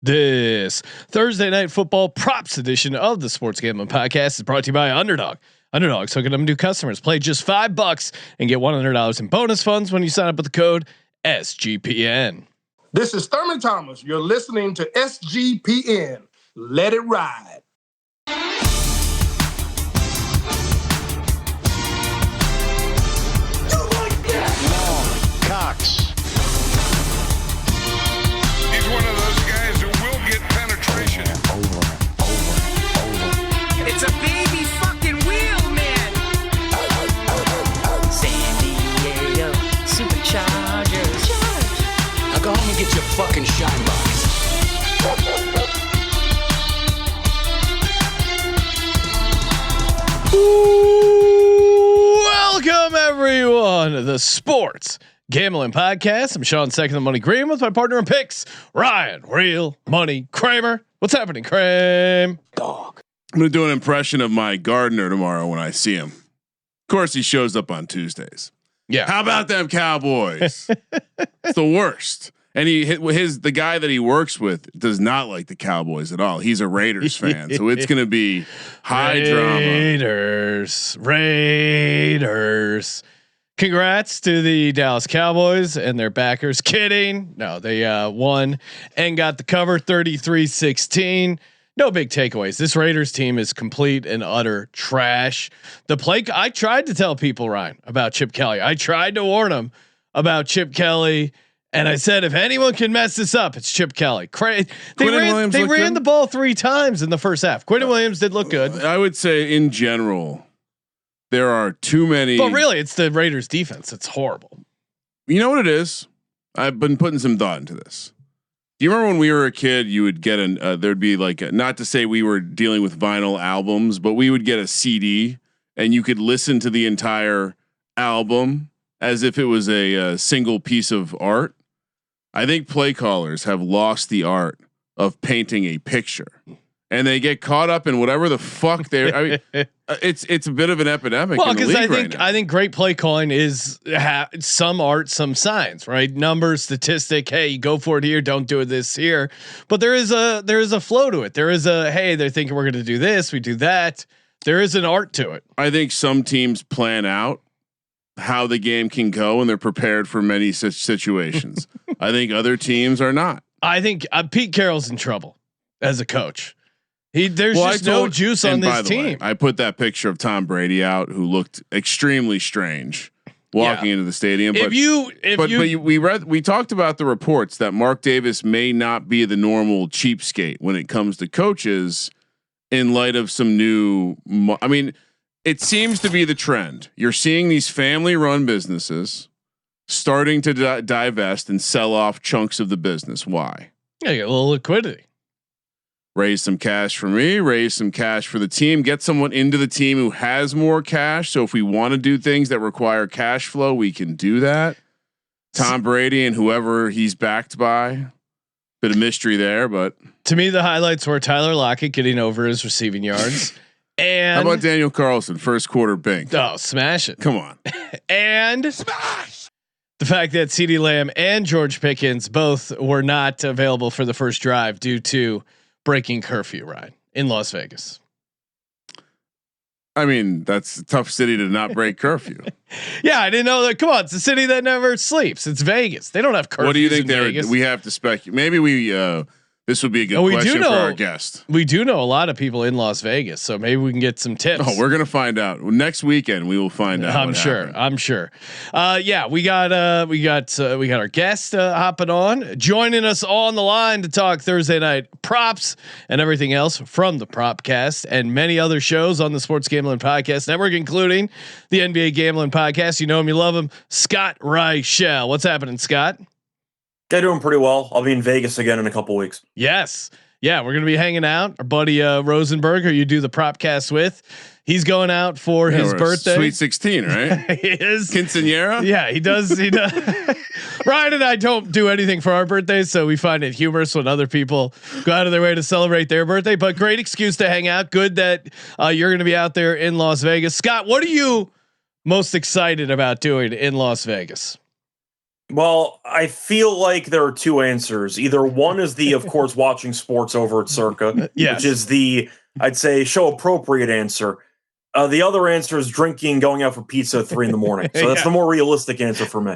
This Thursday night football props edition of the Sports Gambling Podcast is brought to you by Underdog. Underdog's hooking up new customers. Play just $5 and get $100 in bonus funds when you sign up with the code SGPN. This is Thurman Thomas. You're listening to SGPN. Let it ride. Cox. He's one of those guys who will get penetration. Over. It's a baby fucking wheel, man. San Diego Superchargers. Now go home and get your fucking shine box. Welcome everyone to the Sports Gambling Podcast. I'm Sean Second the Money Green with my partner in picks, Ryan Real Money Kramer. What's happening, Kramer? Dog. I'm gonna do an impression of my gardener tomorrow when I see him. Of course, he shows up on Tuesdays. Yeah. How about them Cowboys? It's the worst. And the guy that he works with does not like the Cowboys at all. He's a Raiders fan, so it's gonna be high drama. Raiders. Congrats to the Dallas Cowboys and their backers. Kidding. No, they won and got the cover 33-16. No big takeaways. This Raiders team is complete and utter trash. I tried to tell people, Ryan, about Chip Kelly. I tried to warn them about Chip Kelly. And I said, if anyone can mess this up, it's Chip Kelly. They ran the ball 3 times in the first half. Quentin Williams did look good. I would say in general, there are too many. But really, it's the Raiders defense. It's horrible. You know what it is? I've been putting some thought into this. Do you remember when we were a kid, you would get there'd be like, not to say we were dealing with vinyl albums, but we would get a CD and you could listen to the entire album as if it was a single piece of art. I think play callers have lost the art of painting a picture, and they get caught up in whatever the fuck they. I mean, it's a bit of an epidemic. Well, because I think great play calling is some art, some science, right? Numbers, statistic. Hey, go for it here. Don't do this here. But there is a flow to it. There is a hey. They're thinking we're going to do this. We do that. There is an art to it. I think some teams plan out how the game can go and they're prepared for many such situations. I think other teams are not. I think Pete Carroll's in trouble as a coach. There's just no juice on this team. I put that picture of Tom Brady out, who looked extremely strange walking into the stadium. We talked about the reports that Mark Davis may not be the normal cheapskate when it comes to coaches in light of some new, it seems to be the trend. You're seeing these family-run businesses starting to divest and sell off chunks of the business. Why? Yeah, you get a little liquidity. Raise some cash for me. Raise some cash for the team. Get someone into the team who has more cash. So if we want to do things that require cash flow, we can do that. Tom Brady and whoever he's backed by. Bit of mystery there, but to me, the highlights were Tyler Lockett getting over his receiving yards. And how about Daniel Carlson, first quarter bink? Oh, smash it. Come on. And smash the fact that CeeDee Lamb and George Pickens both were not available for the first drive due to breaking curfew, right, in Las Vegas. I mean, that's a tough city to not break curfew. Yeah, I didn't know that. Come on, it's a city that never sleeps. It's Vegas. They don't have curfew. What do you think we have to speculate? Maybe this would be a good question for our guest. We do know a lot of people in Las Vegas, so maybe we can get some tips. Oh, we're gonna find out next weekend. We will find out. I'm sure. Yeah, we got our guest hopping on, joining us on the line to talk Thursday night props and everything else from the Propcast and many other shows on the Sports Gambling Podcast Network, including the NBA Gambling Podcast. You know him, you love him, Scott Reichel. What's happening, Scott? They're doing pretty well. I'll be in Vegas again in a couple weeks. Yes. Yeah. We're going to be hanging out. Our buddy, Rosenberg, who you do the Propcast with, he's going out for his birthday. Sweet 16, right? He is. Quinceañera. Yeah, he does. Ryan and I don't do anything for our birthdays, so we find it humorous when other people go out of their way to celebrate their birthday, but great excuse to hang out. Good that you're going to be out there in Las Vegas. Scott, what are you most excited about doing in Las Vegas? Well, I feel like there are two answers. Either one is the, of course, watching sports over at Circa, Yes. which is the, I'd say, show appropriate answer. The other answer is drinking, going out for pizza at 3 a.m. So that's Yeah. the more realistic answer for me.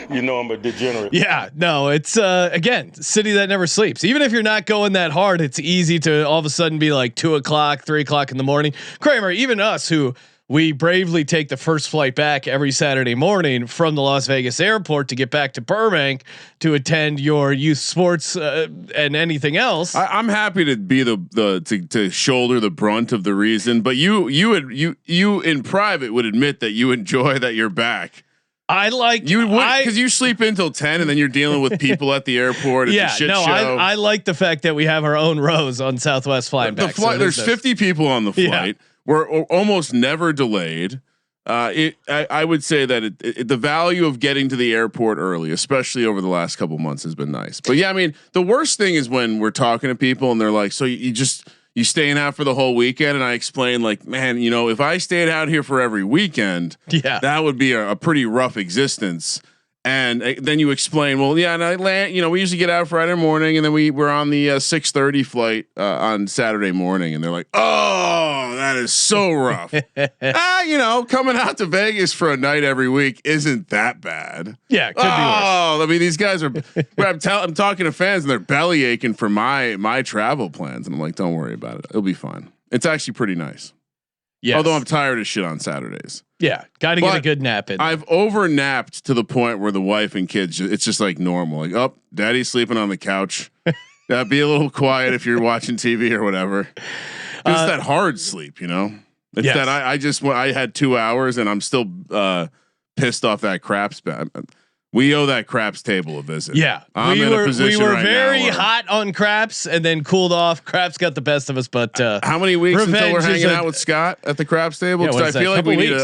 You know I'm a degenerate. Yeah, no, it's again, city that never sleeps. Even if you're not going that hard, it's easy to all of a sudden be like 2 o'clock, 3 o'clock in the morning. Kramer, even us who we bravely take the first flight back every Saturday morning from the Las Vegas airport to get back to Burbank to attend your youth sports and anything else. I'm happy to be to shoulder the brunt of the reason, but you in private would admit that you enjoy that you're back. I like you would because you sleep until 10 and then you're dealing with people at the airport. It's a shit show. I like the fact that we have our own rows on Southwest flying back. There's 50 people on the flight. Yeah. We're almost never delayed. I would say that the value of getting to the airport early, especially over the last couple months, has been nice. But yeah, I mean, the worst thing is when we're talking to people and they're like, "So you staying out for the whole weekend?" And I explain, like, man, if I stayed out here for every weekend, that would be a pretty rough existence. And then you explain, well, yeah, and I land. We usually get out Friday morning, and then we're on the 6:30 flight on Saturday morning, and they're like, "Oh, that is so rough." Coming out to Vegas for a night every week isn't that bad. Yeah, it could be worse. I mean, these guys are. I'm talking to fans, and they're belly aching for my travel plans, and I'm like, "Don't worry about it. It'll be fine." It's actually pretty nice. Yes. Although I'm tired of shit on Saturdays. Yeah, got to get a good nap in. I've over napped to the point where the wife and kids, it's just like normal. Like, oh, daddy's sleeping on the couch. Be a little quiet if you're watching TV or whatever. It's that hard sleep, It's that I had 2 hours and I'm still pissed off that craps. We owe that craps table a visit. Yeah, we were very hot on craps and then cooled off. Craps got the best of us, but how many weeks until we're hanging out with Scott at the craps table? Because I feel like we need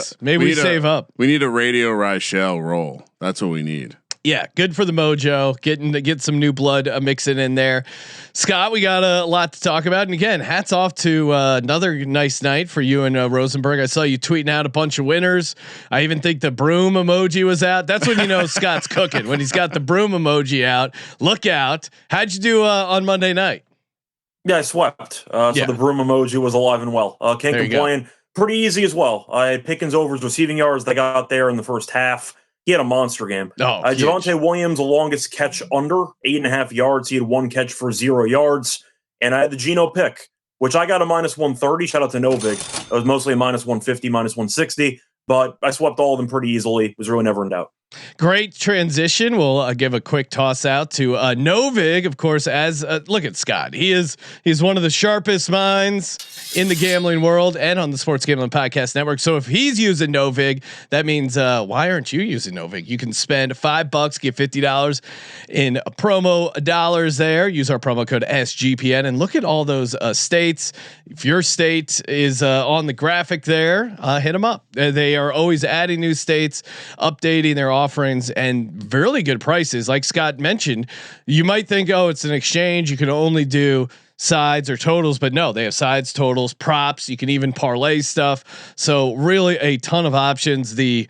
save up. We need a Radio Rochelle roll. That's what we need. Yeah, good for the mojo. Get some new blood mixing in there. Scott, we got a lot to talk about, and again, hats off to another nice night for you and Rosenberg. I saw you tweeting out a bunch of winners. I even think the broom emoji was out. That's when you know Scott's cooking, when he's got the broom emoji out. Look out! How'd you do on Monday night? Yeah, I swept. So the broom emoji was alive and well. Can't complain. Pretty easy as well. Pickens overs receiving yards they got there in the first half. He had a monster game. Javonte Williams, the longest catch under 8.5 yards. He had 1 catch for 0 yards. And I had the Geno pick, which I got a -130. Shout out to Novig. It was mostly a -150, -160. But I swept all of them pretty easily. It was really never in doubt. Great transition. We'll give a quick toss out to Novig, of course. As look at Scott, he's one of the sharpest minds in the gambling world and on the Sports Gambling Podcast Network. So if he's using Novig, that means why aren't you using Novig? You can spend $5, get $50 in promo dollars there. Use our promo code SGPN and look at all those states. If your state is on the graphic there, hit them up. They are always adding new states, updating their offerings, and really good prices. Like Scott mentioned, you might think, oh, it's an exchange, you can only do sides or totals, but no, they have sides, totals, props. You can even parlay stuff. So really a ton of options. The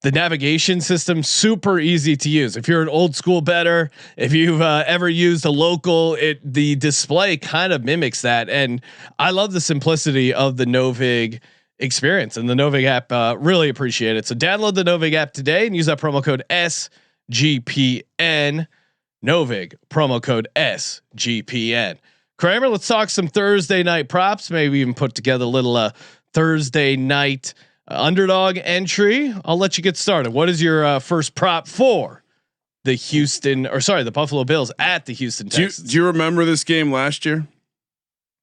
navigation system, super easy to use. If you're an old school bettor, if you've ever used a local, the display kind of mimics that. And I love the simplicity of the Novig experience, and the Novig app really appreciate it. So download the Novig app today and use that promo code SGPN. Novig promo code SGPN. Kramer, let's talk some Thursday night props. Maybe even put together a little Thursday night underdog entry. I'll let you get started. What is your first prop for the Buffalo Bills at the Houston Texans? Do you remember this game last year?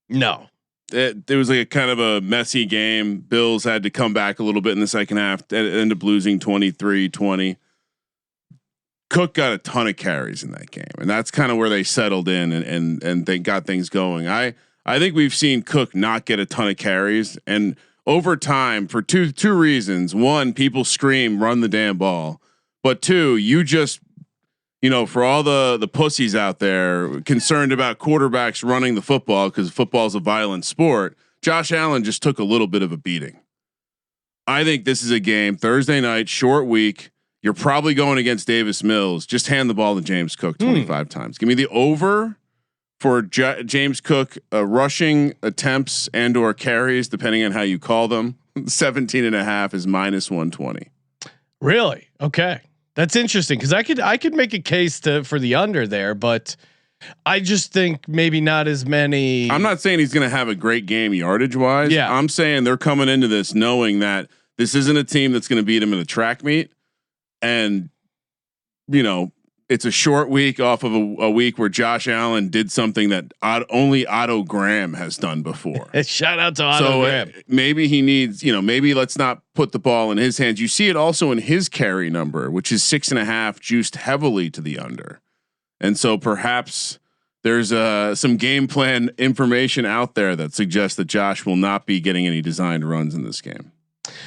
No. It was like a kind of a messy game. Bills had to come back a little bit in the second half. Ended up losing 23-20. Cook got a ton of carries in that game, and that's kind of where they settled in and they got things going. I think we've seen Cook not get a ton of carries, and over time for two reasons. One, people scream, run the damn ball, but two, you just, for all the pussies out there concerned about quarterbacks running the football because football is a violent sport, Josh Allen just took a little bit of a beating. I think this is a game Thursday night, short week. You're probably going against Davis Mills. Just hand the ball to James Cook 25 times. Give me the over for James Cook rushing attempts and or carries, depending on how you call them. 17.5 is -120. Really? Okay. That's interesting. Cause I could make a case for the under there, but I just think maybe not as many. I'm not saying he's going to have a great game yardage wise. Yeah. I'm saying they're coming into this knowing that this isn't a team that's going to beat him in a track meet. And, it's a short week off of a week where Josh Allen did something that only Otto Graham has done before. Shout out to Otto Graham. Maybe he needs, maybe let's not put the ball in his hands. You see it also in his carry number, which is 6.5, juiced heavily to the under. And so perhaps there's some game plan information out there that suggests that Josh will not be getting any designed runs in this game.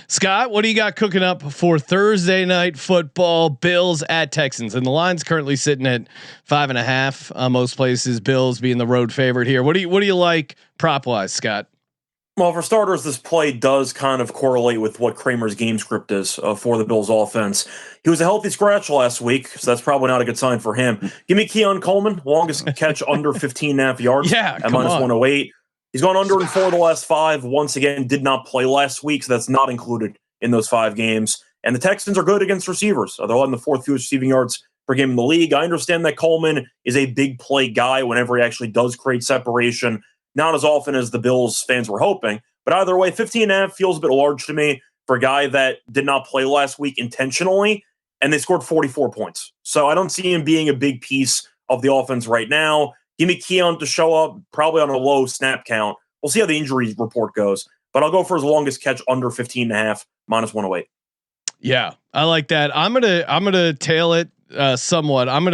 Scott, what do you got cooking up for Thursday night football? Bills at Texans, and the line's currently sitting at 5.5. Most places, Bills being the road favorite here. What do you like prop wise, Scott? Well, for starters, this play does kind of correlate with what Kramer's game script is for the Bills offense. He was a healthy scratch last week, so that's probably not a good sign for him. Give me Keon Coleman, longest catch under 15.5 yards at -108. He's gone under in 4 of the last 5. Once again, did not play last week, so that's not included in those 5 games. And the Texans are good against receivers. They're on the 4th fewest receiving yards per game in the league. I understand that Coleman is a big play guy whenever he actually does create separation. Not as often as the Bills fans were hoping. But either way, 15.5 feels a bit large to me for a guy that did not play last week intentionally, and they scored 44 points. So I don't see him being a big piece of the offense right now. Give me Keon to show up, probably on a low snap count. We'll see how the injury report goes. But I'll go for his longest catch under 15.5, -108. Yeah, I like that. I'm gonna tail it somewhat. I'm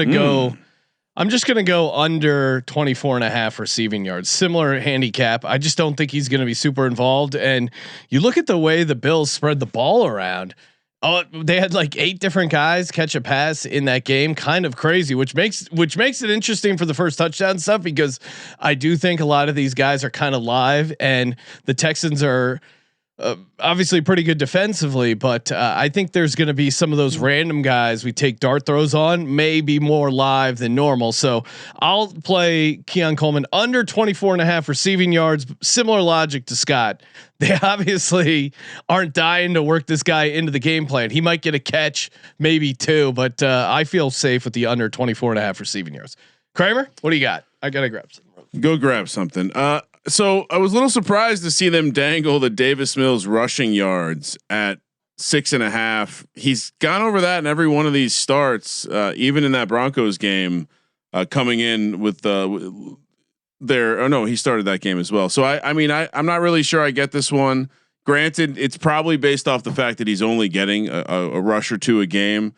just going to go under 24.5 receiving yards, similar handicap. I just don't think he's going to be super involved. And you look at the way the Bills spread the ball around. Oh, they had like 8 different guys catch a pass in that game. Kind of crazy, which makes it interesting for the first touchdown stuff, because I do think a lot of these guys are kind of live, and the Texans are obviously pretty good defensively, but I think there's going to be some of those random guys we take dart throws on, maybe more live than normal. So I'll play Keon Coleman under 24.5 receiving yards. Similar logic to Scott. They obviously aren't dying to work this guy into the game plan. He might get a catch, maybe 2, but I feel safe with the under 24.5 receiving yards. Kramer, what do you got? I got to grab something. Go grab something. So I was a little surprised to see them dangle the Davis Mills rushing yards at 6.5. He's gone over that in every one of these starts, even in that Broncos game, coming in with he started that game as well. So I'm not really sure I get this one. Granted, it's probably based off the fact that he's only getting a rush or 2 a game.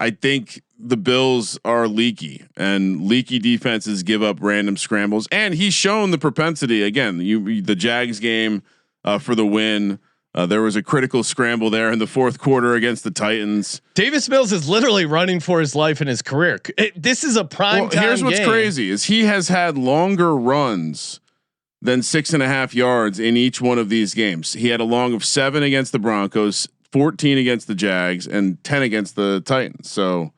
I think the Bills are leaky, and leaky defenses give up random scrambles. And he's shown the propensity again. The Jags game for the win. There was a critical scramble there in the 4th quarter against the Titans. Davis Mills is literally running for his life in his career. This is a prime time Here's what's game. crazy is he has had longer runs than 6.5 yards in each one of these games. He had a long of 7 against the Broncos, 14 against the Jags, and 10 against the Titans. So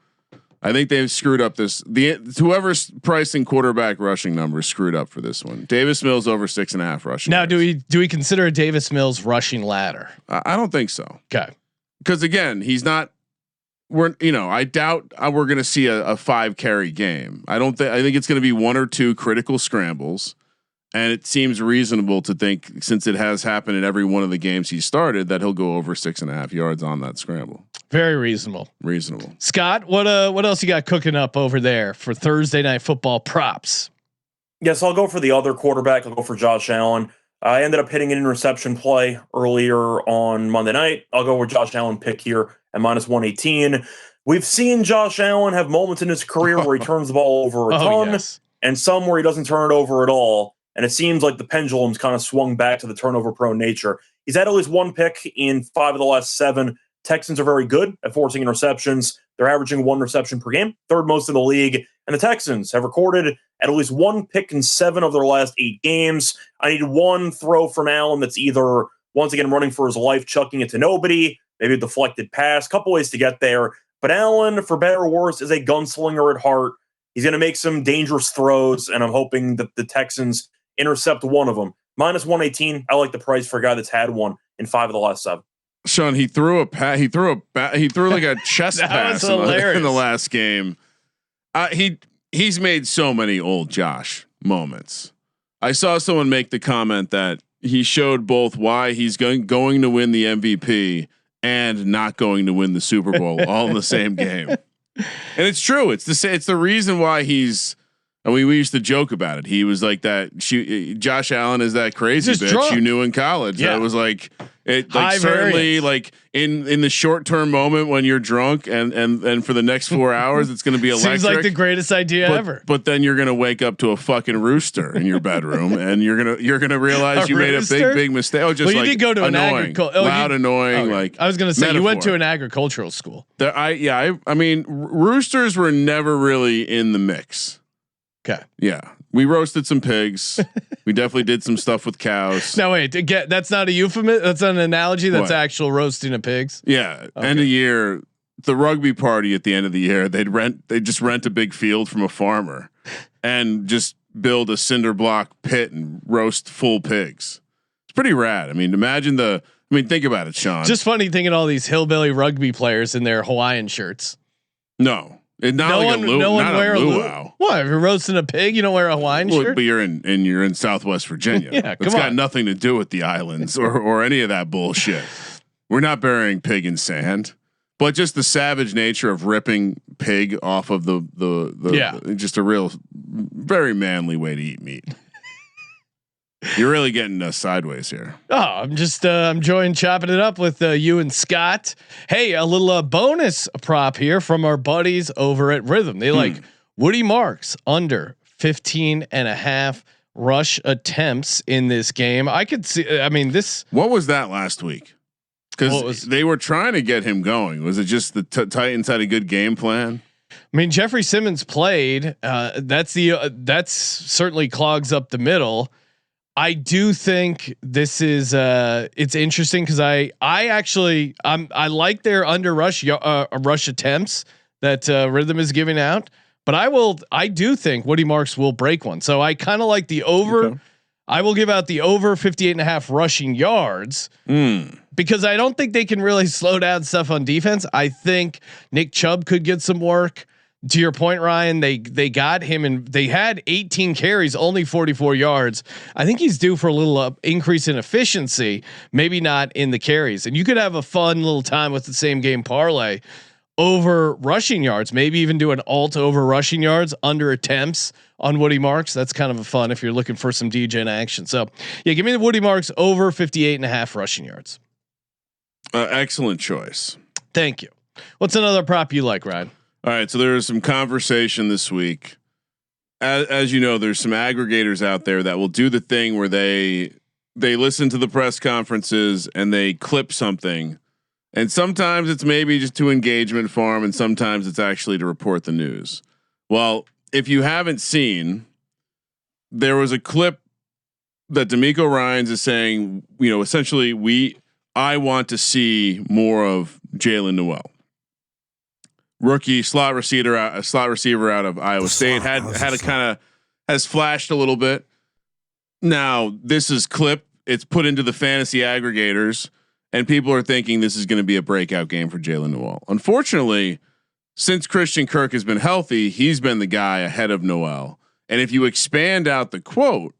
I think they've screwed up whoever's pricing quarterback rushing numbers screwed up for this one. Davis Mills over 6.5 rushing. Now, yards. do we consider a Davis Mills rushing ladder? I don't think so. Okay. Because again, he's not, I doubt we're going to see a 5 carry game. I think it's going to be 1 or 2 critical scrambles. And it seems reasonable to think, since it has happened in every one of the games he started, that he'll go over 6.5 yards on that scramble. Very reasonable. Reasonable. Scott, what else you got cooking up over there for Thursday night football props? Yes, I'll go for the other quarterback. I'll go for Josh Allen. I ended up hitting an interception play earlier on Monday night. I'll go with Josh Allen pick here at -118. We've seen Josh Allen have moments in his career where he turns the ball over a ton, and some where he doesn't turn it over at all. And it seems like the pendulum's kind of swung back to the turnover-prone nature. He's had at least 1 pick in 5 of the last 7. Texans are very good at forcing interceptions. They're averaging 1 reception per game, 3rd most in the league. And the Texans have recorded at least 1 pick in 7 of their last 8 games. I need 1 throw from Allen that's either, once again, running for his life, chucking it to nobody, maybe a deflected pass. Couple ways to get there. But Allen, for better or worse, is a gunslinger at heart. He's going to make some dangerous throws, and I'm hoping that the Texans intercept one of them. -118. I like the price for a guy that's had one in 5 of the last 7. Sean, he threw like a chest pass in the last game. He's made so many old Josh moments. I saw someone make the comment that he showed both why he's going to win the MVP and not going to win the Super Bowl all in the same game. And it's true. It's the reason why he's. And we used to joke about it. He was like that. Josh Allen is that crazy bitch drunk. You knew in college. Yeah. That was like it. Like certainly, like in the short term moment when you're drunk, and for the next 4 hours, it's going to be electric. Seems like the greatest idea ever. But then you're going to wake up to a fucking rooster in your bedroom, and you're gonna realize you made a big mistake. Oh, just you did go to annoying, loud, annoying. Okay. Like I was going to say, metaphor. You went to an agricultural school. I mean, roosters were never really in the mix. Okay. Yeah, we roasted some pigs. We definitely did some stuff with cows. No, wait. That's not a euphemism. That's an analogy. That's actual roasting of pigs. Yeah. Okay. End of year, the rugby party at the end of the year, they'd just rent a big field from a farmer, and just build a cinder block pit and roast full pigs. It's pretty rad. I mean, think about it, Sean. Just funny thinking all these hillbilly rugby players in their Hawaiian shirts. No. No one wear a luau. What? If you're roasting a pig, you don't wear a Hawaiian shirt. But you're in Southwest Virginia. Yeah, it's got nothing to do with the islands or any of that bullshit. We're not burying pig in sand, but just the savage nature of ripping pig off of the just a real, very manly way to eat meat. You're really getting us sideways here. Oh, I'm just I'm enjoying chopping it up with you and Scott. Hey, a little bonus prop here from our buddies over at Rhythm. They like Woody Marks under 15.5 rush attempts in this game. I could see. I mean, this. What was that last week? Because they were trying to get him going. Was it just the Titans had a good game plan? I mean, Jeffrey Simmons played. That's certainly clogs up the middle. I do think this is it's interesting because I like their under rush attempts that Rhythm is giving out, but I do think Woody Marks will break one. So I kind of like the over. Okay. I will give out the over 58.5 rushing yards because I don't think they can really slow down stuff on defense. I think Nick Chubb could get some work. To your point, Ryan, they got him and they had 18 carries, only 44 yards. I think he's due for a little increase in efficiency, maybe not in the carries. And you could have a fun little time with the same game parlay over rushing yards, maybe even do an alt over rushing yards under attempts on Woody Marks. That's kind of a fun if you're looking for some DGen action. So yeah, give me the Woody Marks over 58.5 rushing yards. Excellent choice. Thank you. What's another prop you like, Ryan? All right, so there was some conversation this week. As you know, there's some aggregators out there that will do the thing where they listen to the press conferences and they clip something, and sometimes it's maybe just to engagement farm, and sometimes it's actually to report the news. Well, if you haven't seen, there was a clip that D'Amico Ryans is saying, essentially, I want to see more of Jalen Noel. Rookie slot receiver out of Iowa State has flashed a little bit. Now this is clip. It's put into the fantasy aggregators, and people are thinking this is going to be a breakout game for Jalen Noel. Unfortunately, since Christian Kirk has been healthy, he's been the guy ahead of Noel. And if you expand out the quote,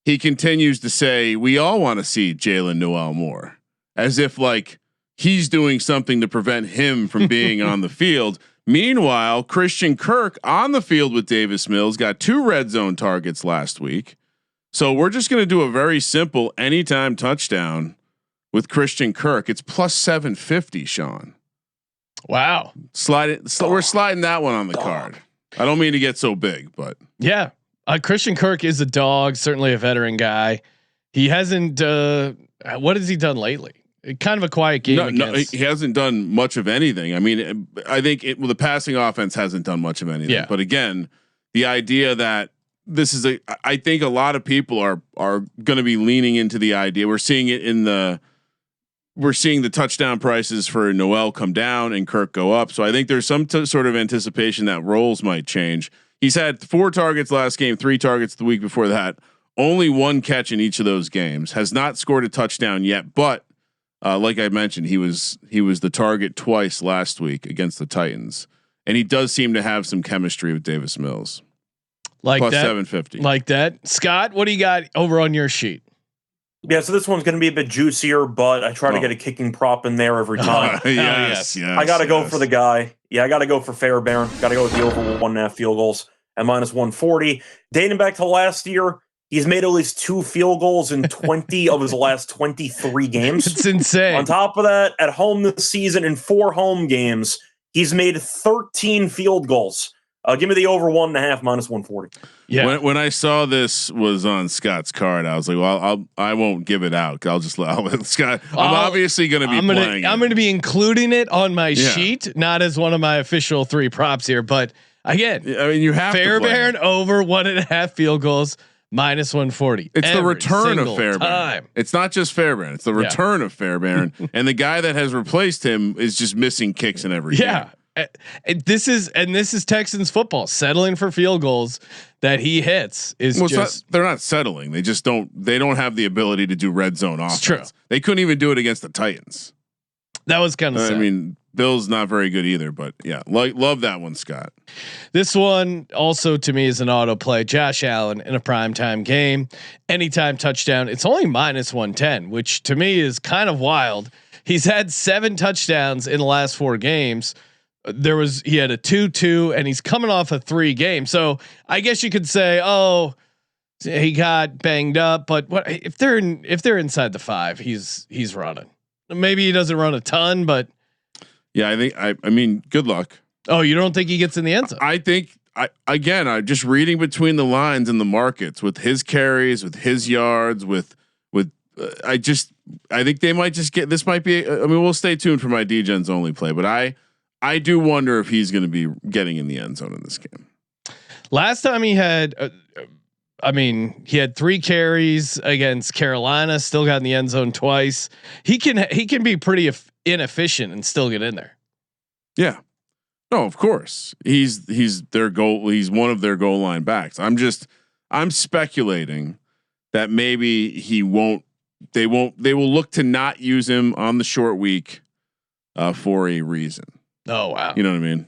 he continues to say, "We all want to see Jalen Noel more," as if like he's doing something to prevent him from being on the field. Meanwhile, Christian Kirk on the field with Davis Mills got 2 red zone targets last week. So we're just going to do a very simple anytime touchdown with Christian Kirk. It's plus 750, Sean. Wow. We're sliding that one on the card. I don't mean to get so big, but yeah, Christian Kirk is a dog, certainly a veteran guy. He hasn't, what has he done lately? Kind of a quiet game. No, he hasn't done much of anything. I mean, I think the passing offense hasn't done much of anything. Yeah. But again, the idea that this is I think a lot of people are going to be leaning into the idea. We're seeing it in the we're seeing the touchdown prices for Noel come down and Kirk go up. So I think there's some sort of anticipation that roles might change. He's had 4 targets last game, 3 targets the week before that. Only 1 catch in each of those games. Has not scored a touchdown yet, but like I mentioned, he was the target twice last week against the Titans, and he does seem to have some chemistry with Davis Mills. Like plus that, 750. Like that. Scott, what do you got over on your sheet? Yeah, so this one's going to be a bit juicier, but I try to get a kicking prop in there every time. Yes. I got to go for the guy. Yeah, I got to go for Fairbairn. Got to go with the over 1.5 field goals at -140. Dating back to last year, he's made at least 2 field goals in 20 of his last 23 games. It's insane. On top of that, at home this season in 4 home games, he's made 13 field goals. Give me the over 1.5 -140. Yeah. When I saw this was on Scott's card, I was like, well, I won't give it out. I'll let Scott. I'm obviously going to be playing. I'm going to be including it on my sheet, not as one of my official 3 props here, but again, I mean, you have Fairbairn over 1.5 field goals -140. It's the return of Fairbairn. It's not just Fairbairn. It's the return of Fairbairn, and the guy that has replaced him is just missing kicks in every game. This is Texans football. Settling for field goals that he hits is they're not settling. They just don't have the ability to do red zone offense. It's true. They couldn't even do it against the Titans. That was kind of sad. I mean, Bill's not very good either, but yeah, love that one, Scott. This one also to me is an auto play. Josh Allen in a primetime game, anytime touchdown. It's only -110, which to me is kind of wild. He's had 7 touchdowns in the last 4 games. He had a 2-2 and he's coming off a 3 game. So I guess you could say, oh, he got banged up, but what if they're inside the 5, he's running. Maybe he doesn't run a ton, but yeah, I mean, good luck. Oh, you don't think he gets in the end zone? I think I'm just reading between the lines in the markets with his carries, with his yards, I think they might just get, this might be, I mean, we'll stay tuned for my D-Gens only play, but I do wonder if he's going to be getting in the end zone in this game. Last time he had, he had 3 carries against Carolina, still got in the end zone twice. He can be pretty inefficient and still get in there. Yeah, no, of course he's their goal. He's one of their goal line backs. I'm speculating that maybe they will look to not use him on the short week for a reason. Oh wow! You know what I mean?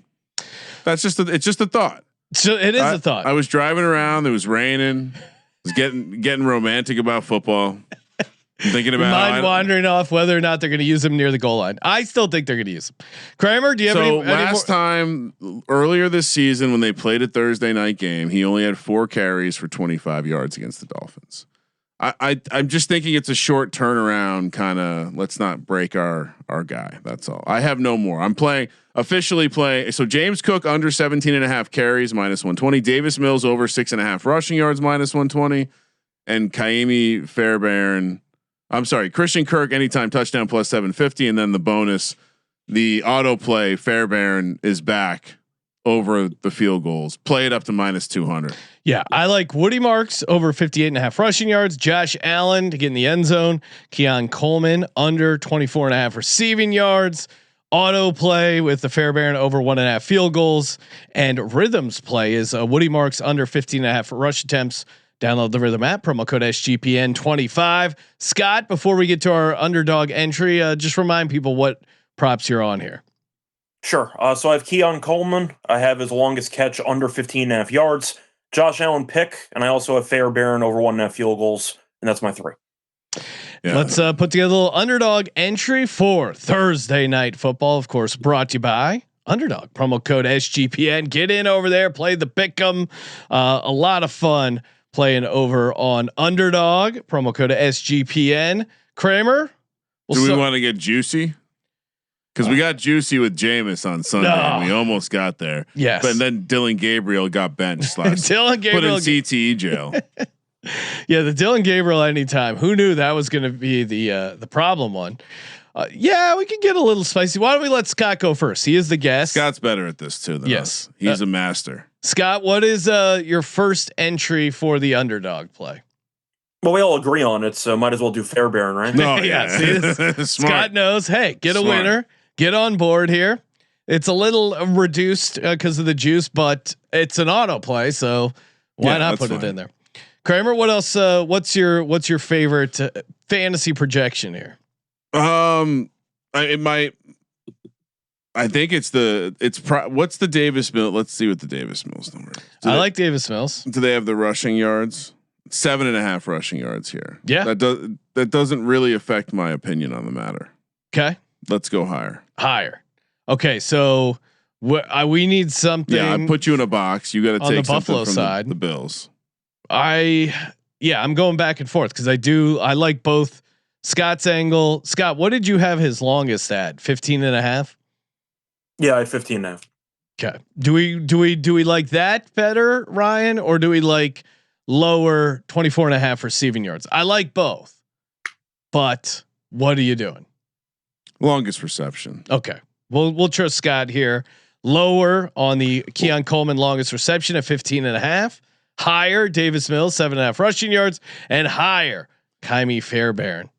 It's just a thought. So it is a thought. I was driving around. It was raining. I was getting romantic about football. I'm thinking about mind wandering off whether or not they're going to use him near the goal line. I still think they're going to use him. Kramer, do you have any? Last time earlier this season when they played a Thursday night game, he only had 4 carries for 25 yards against the Dolphins. I'm just thinking it's a short turnaround kind of, let's not break our guy. That's all. I have no more. I'm officially playing. So James Cook under 17.5 carries -120. Davis Mills over 6.5 rushing yards -120. And Kaimi Fairbairn. I'm sorry, Christian Kirk anytime touchdown plus 750. And then the bonus, the auto play Fairbairn is back over the field goals. Play it up to -200. Yeah, I like Woody Marks over 58.5 rushing yards. Josh Allen to get in the end zone. Keon Coleman under 24.5 receiving yards. Auto play with the Fairbairn over 1.5 field goals. And Rhythms play is Woody Marks under 15.5 rush attempts. Download the Rhythm app, promo code SGPN 25. Scott, before we get to our underdog entry, just remind people what props you're on here. Sure. So I have Keon Coleman. I have his longest catch under 15.5 yards. Josh Allen pick, and I also have Fairbairn over 1.5 field goals, and that's my 3. Yeah. Let's put together a little underdog entry for Thursday night football. Of course, brought to you by Underdog. Promo code SGPN. Get in over there, play the pick'em. A lot of fun playing over on Underdog. Promo code SGPN. Kramer, do we want to get juicy? Because we got juicy with Jameis on Sunday. And we almost got there. Yes. But then Dylan Gabriel got benched last Dylan Gabriel put in CTE jail. Yeah, the Dylan Gabriel anytime. Who knew that was going to be the problem one? Yeah, we can get a little spicy. Why don't we let Scott go first? He is the guest. Scott's better at this too than us. He's a master. Scott, what is your first entry for the underdog play? Well, we all agree on it, so might as well do Fairbairn, right? No, yeah. See, Scott knows. Hey, get a winner. Get on board here. It's a little reduced because of the juice, but it's an auto play, so why not put it in there? Kramer, what else? What's your favorite fantasy projection here? I think what's the Davis Mills? Let's see what the Davis Mills number is. I like Davis Mills. Do they have the rushing yards? 7.5 rushing yards here. Yeah. That doesn't really affect my opinion on the matter. Okay. Let's go higher. Higher. Okay. So we need something. Yeah. I put you in a box. You got to take on the Buffalo from side. The Bills. I'm going back and forth because I like both Scott's angle. Scott, what did you have his longest at? 15.5? Yeah, I had 15.5. Okay. Do we like that better, Ryan, or do we like lower 24.5 receiving yards? I like both, but what are you doing? Longest reception. Okay. We'll trust Scott here. Lower on the Keon Coleman longest reception at 15.5. Higher Davis Mills 7.5 rushing yards, and higher Kaimi Fairbairn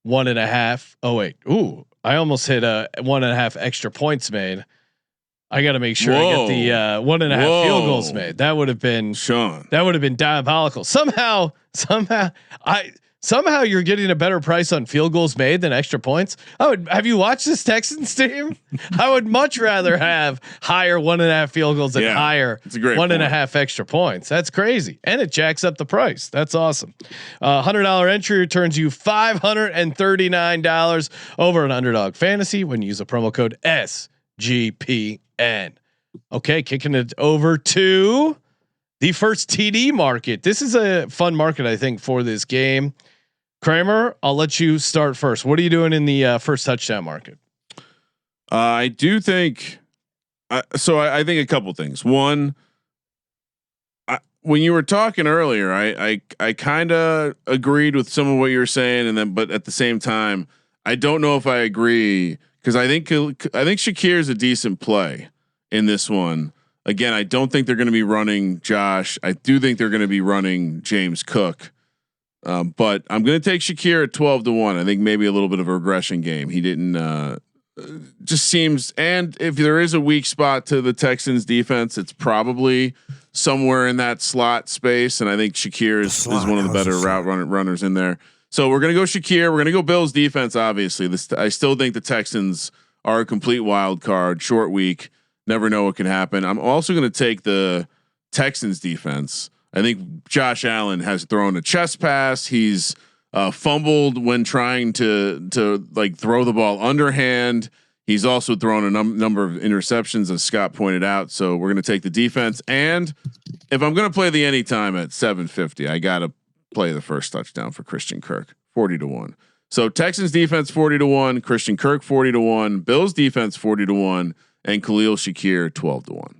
1.5. Oh wait, ooh, I almost hit a 1.5 extra points made. I got to make sure I get the 1.5 field goals made. That would have been Sean. That would have been diabolical. Somehow you're getting a better price on field goals made than extra points. Have you watched this Texans team? I would much rather have higher 1.5 field goals than higher 1.5 extra points. That's crazy. And it jacks up the price. That's awesome. $100 entry returns you $539 over an Underdog Fantasy when you use a promo code SGPN. Okay. Kicking it over to the first TD market. This is a fun market, I think, for this game. Kramer, I'll let you start first. What are you doing in the first touchdown market? I do think. I think a couple things. One, when you were talking earlier, I kind of agreed with some of what you were saying, but at the same time, I don't know if I agree because I think Shakir is a decent play in this one. Again, I don't think they're going to be running Josh. I do think they're going to be running James Cook. But I'm going to take Shakir at 12-1. I think maybe a little bit of a regression game. He didn't just seems. And if there is a weak spot to the Texans defense, it's probably somewhere in that slot space. And I think Shakir is one of the better route runners in there. So we're going to go Shakir. We're going to go Bills defense. Obviously, I still think the Texans are a complete wild card. Short week. Never know what can happen. I'm also going to take the Texans defense. I think Josh Allen has thrown a chest pass. He's fumbled when trying to like throw the ball underhand. He's also thrown a number of interceptions, as Scott pointed out. So we're going to take the defense. And if I'm going to play the anytime at 750, I got to play the first touchdown for Christian Kirk, 40-1. So Texans defense 40-1, Christian Kirk 40-1, Bills defense 40-1, and Khalil Shakir 12-1.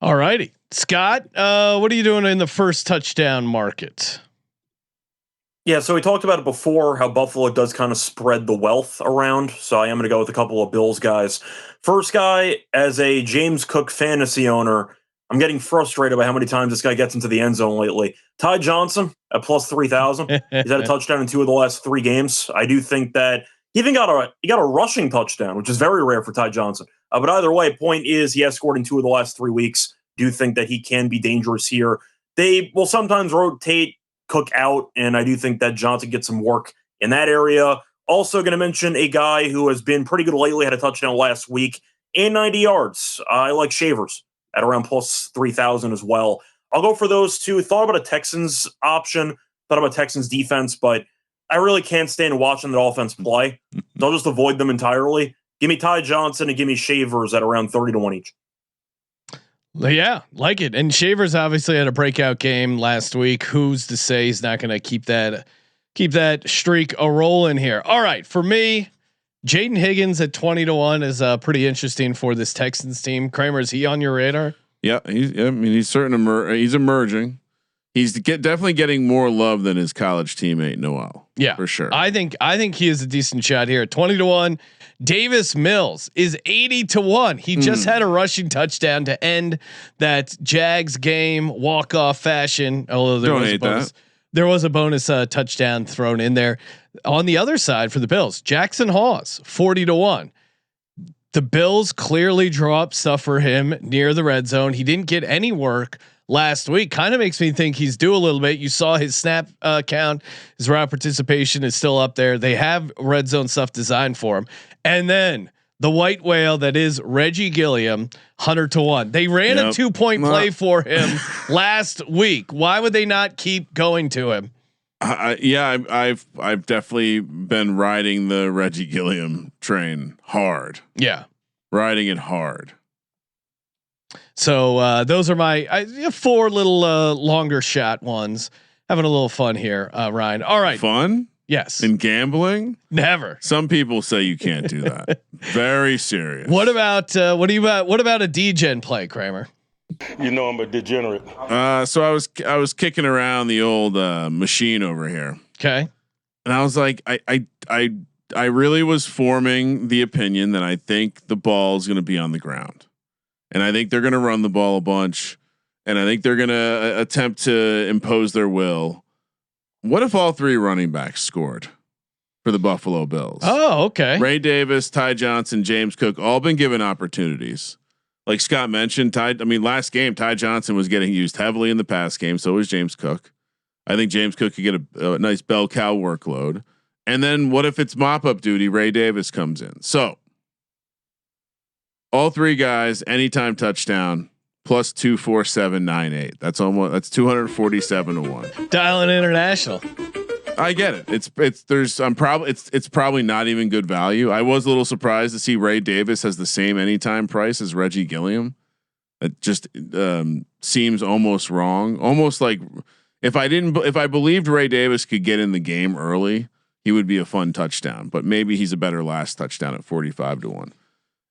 All righty. Scott, what are you doing in the first touchdown market? Yeah, so we talked about it before, how Buffalo does kind of spread the wealth around. So I am going to go with a couple of Bills guys. First guy, as a James Cook fantasy owner, I'm getting frustrated by how many times this guy gets into the end zone lately. Ty Johnson at plus 3,000. He's had a touchdown in 2 of the last 3 games. I do think that he even got a rushing touchdown, which is very rare for Ty Johnson. But either way, point is he has scored in 2 of the last 3 weeks. Do think that he can be dangerous here. They will sometimes rotate Cook out, and I do think that Johnson gets some work in that area. Also going to mention a guy who has been pretty good lately, had a touchdown last week and 90 yards. I like Shavers at around plus 3,000 as well. I'll go for those two. Thought about a Texans option, thought about Texans defense, but I really can't stand watching the offense play. I'll just avoid them entirely. Give me Ty Johnson and give me Shavers at around 30-1 each. Yeah, like it. And Shavers obviously had a breakout game last week. Who's to say he's not going to keep that streak a rolling here? All right, for me, Jaden Higgins at 20-1 is pretty interesting for this Texans team. Kramer, is he on your radar? Yeah, he's he's emerging. He's definitely getting more love than his college teammate Noel. Yeah, for sure. I think he is a decent shot here. 20-1. Davis Mills is 80-1. He just had a rushing touchdown to end that Jags game walk-off fashion. Although there was there was a bonus touchdown thrown in there. On the other side for the Bills, Jackson Hawes 40-1. The Bills clearly draw up stuff for him near the red zone. He didn't get any work last week. Kind of makes me think he's due a little bit. You saw his snap count, his route participation is still up there. They have red zone stuff designed for him. And then the white whale that is Reggie Gilliam, 100-1. They ran a 2-point play for him last week. Why would they not keep going to him? I've definitely been riding the Reggie Gilliam train hard. Yeah, riding it hard. So those are my 4 little longer shot ones. Having a little fun here, Ryan. All right, fun. Yes. In gambling? Never. Some people say you can't do that. Very serious. What about what about a degen play, Kramer? You know I'm a degenerate. So I was kicking around the old machine over here. Okay. And I was like, I really was forming the opinion that I think the ball is going to be on the ground. And I think they're going to run the ball a bunch. And I think they're going to attempt to impose their will. What if all 3 running backs scored for the Buffalo Bills? Oh, okay. Ray Davis, Ty Johnson, James Cook, all been given opportunities. Like Scott mentioned, last game, Ty Johnson was getting used heavily in the pass game. So was James Cook. I think James Cook could get a nice bell cow workload. And then what if it's mop up duty? Ray Davis comes in. So all 3 guys, anytime touchdown. Plus 24798. That's 247-1. Dialing international. I get it. It's probably not even good value. I was a little surprised to see Ray Davis has the same anytime price as Reggie Gilliam. It just seems almost wrong. Almost like if I believed Ray Davis could get in the game early, he would be a fun touchdown. But maybe he's a better last touchdown at 45-1.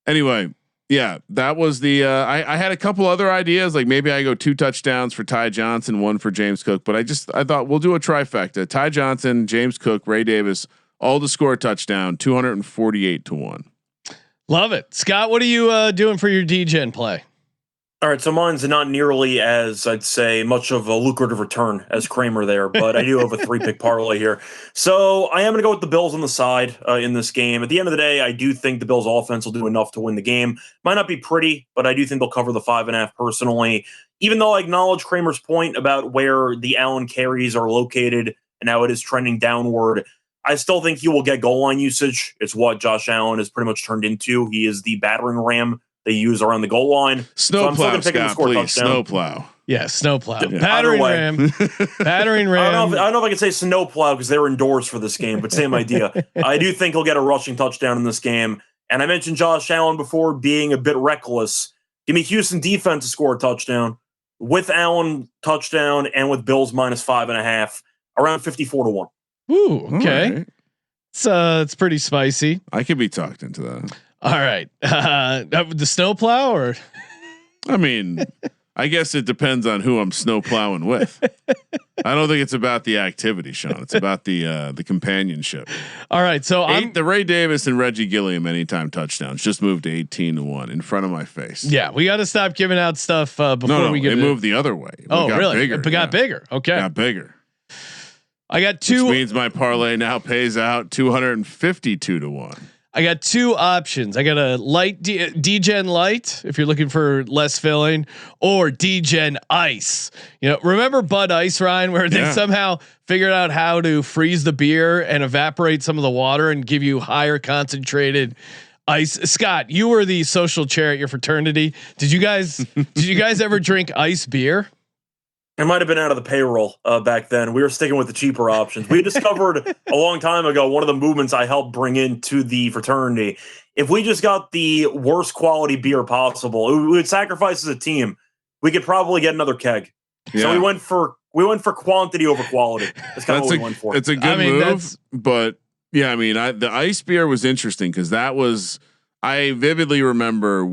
Anyway. Yeah, that was the. I had a couple other ideas, like maybe I go 2 touchdowns for Ty Johnson, 1 for James Cook, but I thought we'll do a trifecta: Ty Johnson, James Cook, Ray Davis, all to score a touchdown, 248-1. Love it, Scott. What are you doing for your degen play? All right, so mine's not nearly as, I'd say, much of a lucrative return as Kramer there, but I do have a 3-pick parlay here. So I am going to go with the Bills on the side in this game. At the end of the day, I do think the Bills offense will do enough to win the game. Might not be pretty, but I do think they'll cover the 5.5 personally. Even though I acknowledge Kramer's point about where the Allen carries are located and how it is trending downward, I still think he will get goal line usage. It's what Josh Allen has pretty much turned into. He is the battering ram they use around the goal line. Snowplow, so Scott, please. Snowplow. Yeah, snowplow. Yeah. Battering ram. Battering ram. I don't know if I can say snowplow because they're indoors for this game, but same idea. I do think he'll get a rushing touchdown in this game. And I mentioned Josh Allen before being a bit reckless. Give me Houston defense to score a touchdown with Allen touchdown and with Bills minus 5.5, around 54-1. Ooh, okay. Right. It's pretty spicy. I could be talked into that. All right. The snowplow, or I mean, I guess it depends on who I'm snow plowing with. I don't think it's about the activity, Sean. It's about the companionship. All right. So the Ray Davis and Reggie Gilliam anytime touchdowns just moved to 18-1 in front of my face. Yeah, we got to stop giving out stuff before we get. It moved the other way. Oh, really? Bigger, it got bigger. Okay. Got bigger. I got 2. Which means my parlay now pays out 252-1. I got 2 options. I got a light degen light if you're looking for less filling, or degen ice. You know, remember Bud Ice, Ryan, where they somehow figured out how to freeze the beer and evaporate some of the water and give you higher concentrated ice. Scott, you were the social chair at your fraternity. Did you guys ever drink ice beer? It might have been out of the payroll back then. We were sticking with the cheaper options. We discovered a long time ago, one of the movements I helped bring into the fraternity. If we just got the worst quality beer possible, we would sacrifice as a team. We could probably get another keg. Yeah. So we went for quantity over quality. That's kind of what we went for. It's a good move, but yeah, I mean, the ice beer was interesting because that was. I vividly remember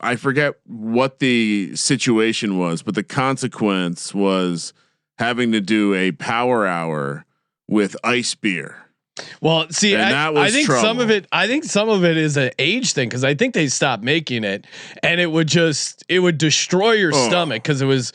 I forget what the situation was, but the consequence was having to do a power hour with ice beer. Well, see, I think trouble. some of it is an age thing. Cause I think they stopped making it and it would destroy your stomach. Cause it was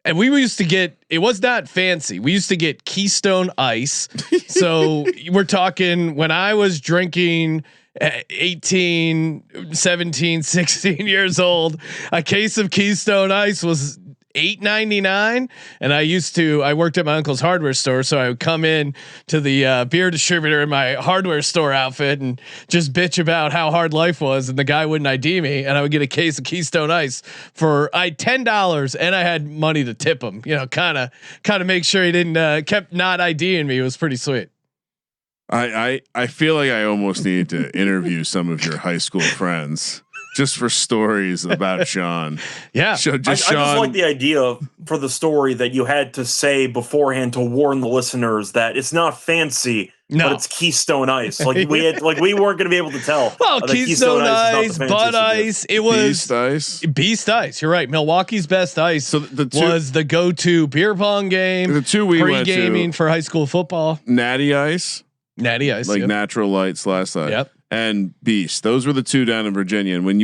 And we used to get, it was not fancy. We used to get Keystone Ice. So we're talking when I was drinking 18, 17, 16 years old, a case of Keystone Ice was $8.99. And I worked at my uncle's hardware store. So I would come in to the beer distributor in my hardware store outfit and just bitch about how hard life was. And the guy wouldn't ID me. And I would get a case of Keystone Ice for $10. And I had money to tip him, kind of make sure he didn't kept not IDing me. It was pretty sweet. I feel like I almost need to interview some of your high school friends. Just for stories about Sean. Yeah. I just like the idea for the story that you had to say beforehand to warn the listeners that it's not fancy, but it's Keystone Ice. Like we weren't going to be able to tell. Well, Keystone Ice, Bud Ice. It was Beast Ice. You're right. Milwaukee's best ice was the go-to beer pong game. The two we went to pre-gaming for high school football. Natty Ice, like Natural Light / Yep. And Beast. Those were the two down in Virginia. And when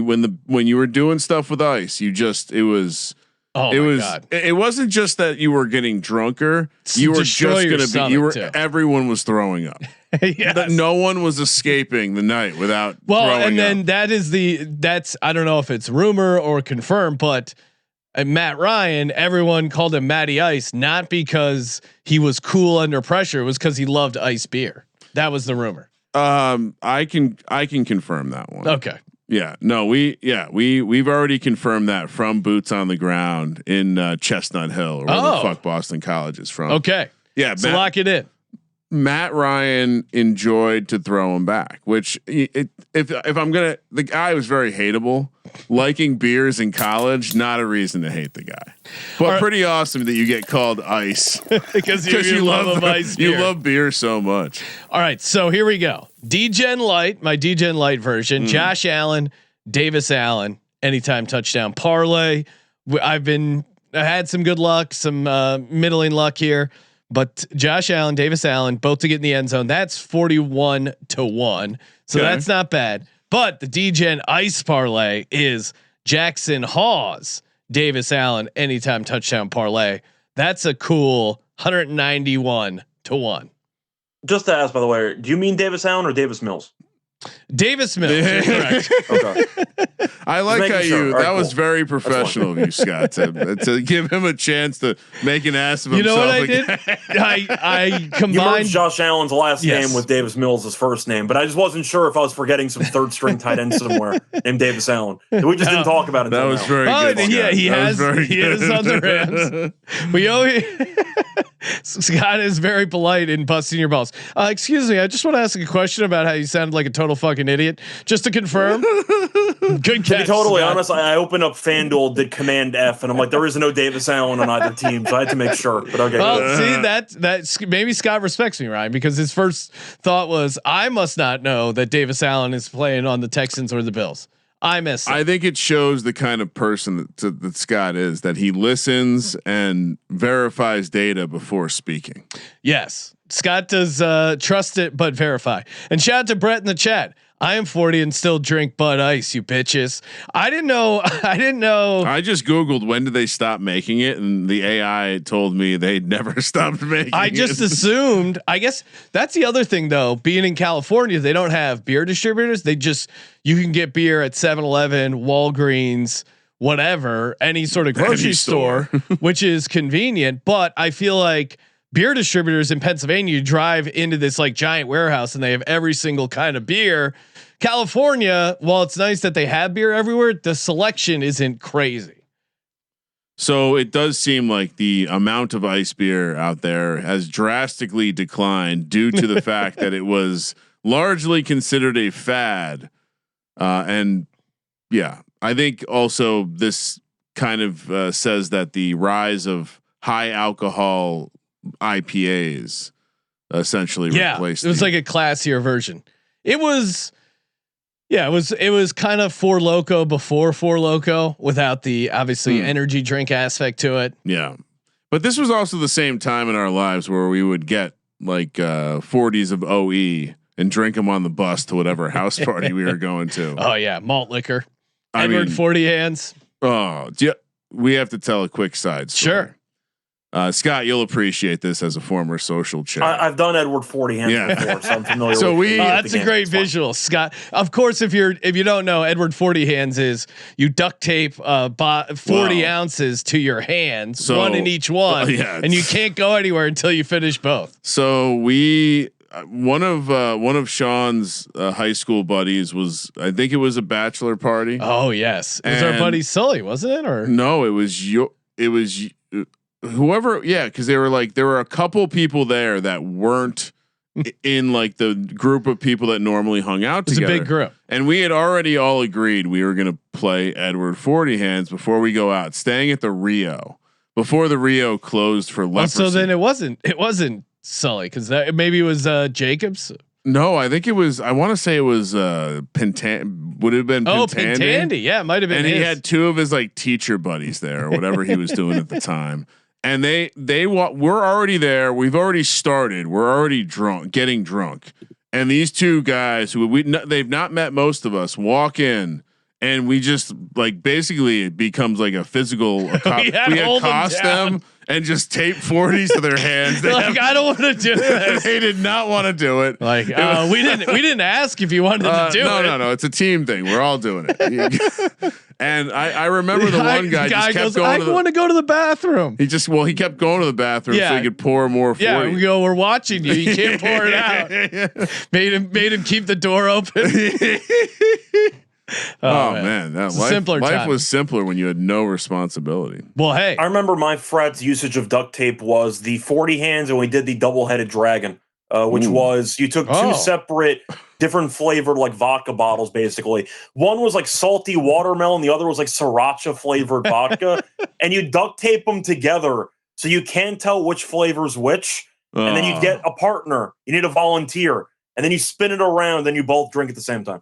you were doing stuff with ice, it wasn't just that you were getting drunker. You were just going to be. Everyone was throwing up. Yes. No one was escaping the night without. Well, and then up. That's I don't know if it's rumor or confirmed, but Matt Ryan, everyone called him Matty Ice, not because he was cool under pressure. It was because he loved ice beer. That was the rumor. I can confirm that one. Okay. Yeah. No, we've already confirmed that from boots on the ground in Chestnut Hill, or where the fuck Boston College is from. Okay. Yeah. So lock it in. Matt Ryan enjoyed to throw him back, which if I'm gonna, the guy was very hateable. Liking beers in college, not a reason to hate the guy, but pretty awesome that you get called Ice because you love ice beer. You love beer so much. All right, so here we go. Degen Light, my Degen Light version. Josh Allen, Davis Allen, anytime touchdown parlay. I had some good luck, some middling luck here, but Josh Allen, Davis Allen, both to get in the end zone. That's 41-1, so that's not bad. But the Degen Ice parlay is Jackson Hawes, Davis Allen, anytime touchdown parlay. That's a cool 191-1. Just to ask, by the way, do you mean Davis Allen or Davis Mills? Davis Mills. Correct. Okay. I like how that was very professional of you, Scott, to give him a chance to make an ass of himself. You know what I did? I combined Josh Allen's last name with Davis Mills' first name, but I just wasn't sure if I was forgetting some third string tight end somewhere named Davis Allen. We just didn't talk about it. That was very good. Yeah, he is on the Rams. We always Scott is very polite in busting your balls. Excuse me, I just want to ask a question about how you sounded like a total fucking idiot. Just to confirm. Good catch. To be totally honest, I opened up FanDuel, did Command F, and I'm like, there is no Davis Allen on either team, so I had to make sure. But okay. Well, see that's maybe Scott respects me, Ryan, because his first thought was, I must not know that Davis Allen is playing on the Texans or the Bills. I think it shows the kind of person that Scott is, that he listens and verifies data before speaking. Yes. Scott does trust it, but verify. And shout out to Brett in the chat. I am 40 and still drink Bud Ice, you bitches. I didn't know. I just Googled when did they stop making it, and the AI told me they'd never stopped making it. I just assumed. I guess that's the other thing, though. Being in California, they don't have beer distributors. You can get beer at 7-Eleven, Walgreens, whatever, any sort of grocery store, which is convenient. But I feel like beer distributors in Pennsylvania, you drive into this like giant warehouse and they have every single kind of beer. California, while it's nice that they have beer everywhere, the selection isn't crazy. So it does seem like the amount of ice beer out there has drastically declined due to the fact that it was largely considered a fad. And yeah, I think also this kind of says that the rise of high alcohol IPAs essentially replaced. It was like a classier version. It was kind of Four Loko before Four Loko without the obviously energy drink aspect to it. Yeah. But this was also the same time in our lives where we would get like 40s of OE and drink them on the bus to whatever house party we were going to. Oh yeah. Malt liquor. Edward 40 hands. Oh, we have to tell a quick side story. Sure. Scott, you'll appreciate this as a former social chair. I've done Edward 40 hands before, so I'm familiar. So with that's a great visual, Scott. Of course, if you don't know, Edward 40 hands is you duct tape 40 ounces to your hands, one in each one, and you can't go anywhere until you finish both. So one of Sean's high school buddies was, I think it was a bachelor party. Oh yes, it was our buddy Sully, wasn't it? Or no, it was whoever. Yeah, because there were a couple people there that weren't in like the group of people that normally hung out together. It was a big group, and we had already all agreed we were going to play Edward 40 hands before we go out, staying at the Rio before the Rio closed for leprosy. So then it wasn't Sully, because maybe it was Jacobs. No, I think it was. I want to say it was Pintan. Would it have been Pintandy? Pintandy, yeah, it might have been. And he had two of his like teacher buddies there, or whatever he was doing at the time. And we're already there. We've already started. We're already getting drunk. And these two guys who they've not met most of us walk in, and we just like basically it becomes like a physical. We accost them and just tape 40s to their hands. Like, I don't want to do this. They did not want to do it. Like we didn't ask if you wanted to do it. No. It's a team thing. We're all doing it. And I remember the one guy just kept going. I want to go to the bathroom. He kept going to the bathroom so he could pour more 40. Yeah, we're watching you. You can't pour it out. Made him keep the door open. Oh man, that life was simpler when you had no responsibility. Well, hey, I remember my frat's usage of duct tape was the 40 hands, and we did the double-headed dragon, which was you took two separate, different flavored like vodka bottles. Basically, one was like salty watermelon, the other was like sriracha flavored vodka, and you duct tape them together so you can't tell which flavor's which, and then you get a partner. You need a volunteer, and then you spin it around, and you both drink at the same time.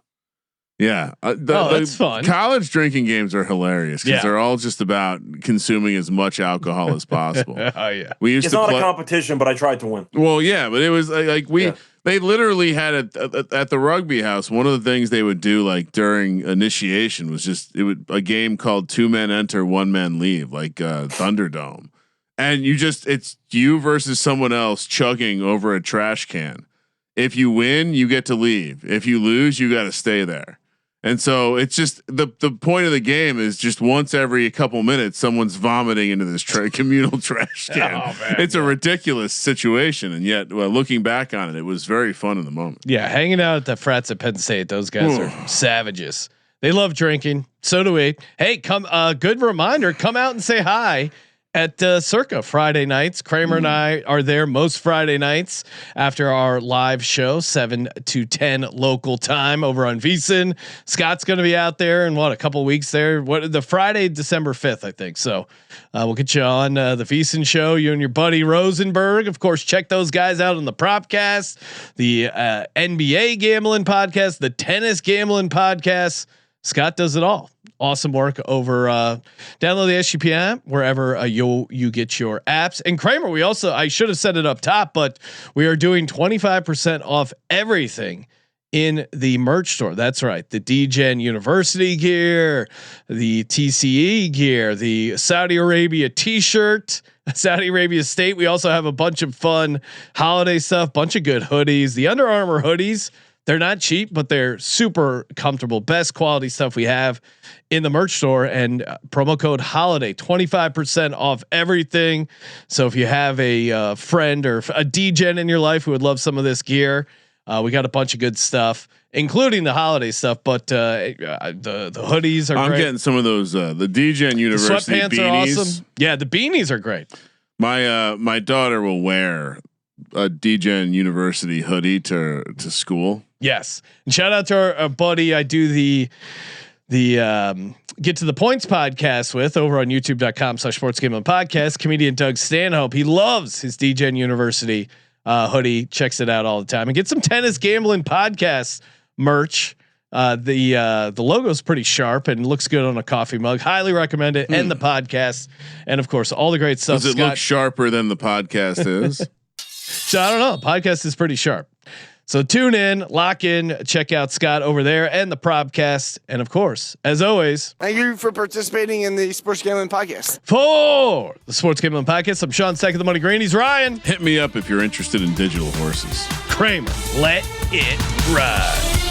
Yeah, that's fun. College drinking games are hilarious because they're all just about consuming as much alcohol as possible. Oh yeah, it's not a competition, but I tried to win. Well, yeah, but it was they literally had at the rugby house. One of the things they would do like during initiation was a game called 2 men enter, 1 man leave, like Thunderdome, and it's you versus someone else chugging over a trash can. If you win, you get to leave. If you lose, you got to stay there. And so it's just the point of the game is just once every couple minutes, someone's vomiting into this communal trash can. Oh, man, it's a ridiculous situation. And yet looking back on it, it was very fun in the moment. Yeah. Hanging out at the frats at Penn State. Those guys are savages. They love drinking. So do we. Hey, good reminder. Come out and say hi at Circa Friday nights. Kramer and I are there most Friday nights after our live show, 7 to 10 local time over on VSiN. Scott's going to be out there in a couple weeks there. The Friday, December 5th, I think. So we'll get you on the VSiN show. You and your buddy Rosenberg, of course. Check those guys out on the Propcast, the NBA gambling podcast, the tennis gambling podcast. Scott does it all. Awesome work over. Download the SGPN wherever you get your apps. And Kramer, I should have set it up top, but we are doing 25% off everything in the merch store. That's right. The Degen University gear, the TCE gear, the Saudi Arabia t-shirt, Saudi Arabia State. We also have a bunch of fun holiday stuff, bunch of good hoodies, the Under Armour hoodies. They're not cheap, but they're super comfortable. Best quality stuff we have in the merch store, and promo code HOLIDAY, 25% off everything. So if you have a friend or a DGen in your life who would love some of this gear, we got a bunch of good stuff, including the holiday stuff. But the hoodies are. I'm great. Getting some of those. The DGen University sweatpants beanies. Are awesome. Yeah, the beanies are great. My daughter will wear a Degen University hoodie to school. Yes, and shout out to our buddy. I do the Get to the Points podcast with over on youtube.com/sportsgambling podcast. Comedian Doug Stanhope. He loves his Degen University hoodie. Checks it out all the time, and get some tennis gambling podcast merch. The logo is pretty sharp and looks good on a coffee mug. Highly recommend it. And the podcast, and of course all the great stuff. Does it look sharper than the podcast is? So I don't know. Podcast is pretty sharp. So tune in, lock in, check out Scott over there and the Probcast. And of course, as always, thank you for participating in the Sports Gambling Podcast. For the Sports Gambling Podcast, I'm Sean, second the Money Green. He's Ryan. Hit me up if you're interested in digital horses. Kramer, let it ride.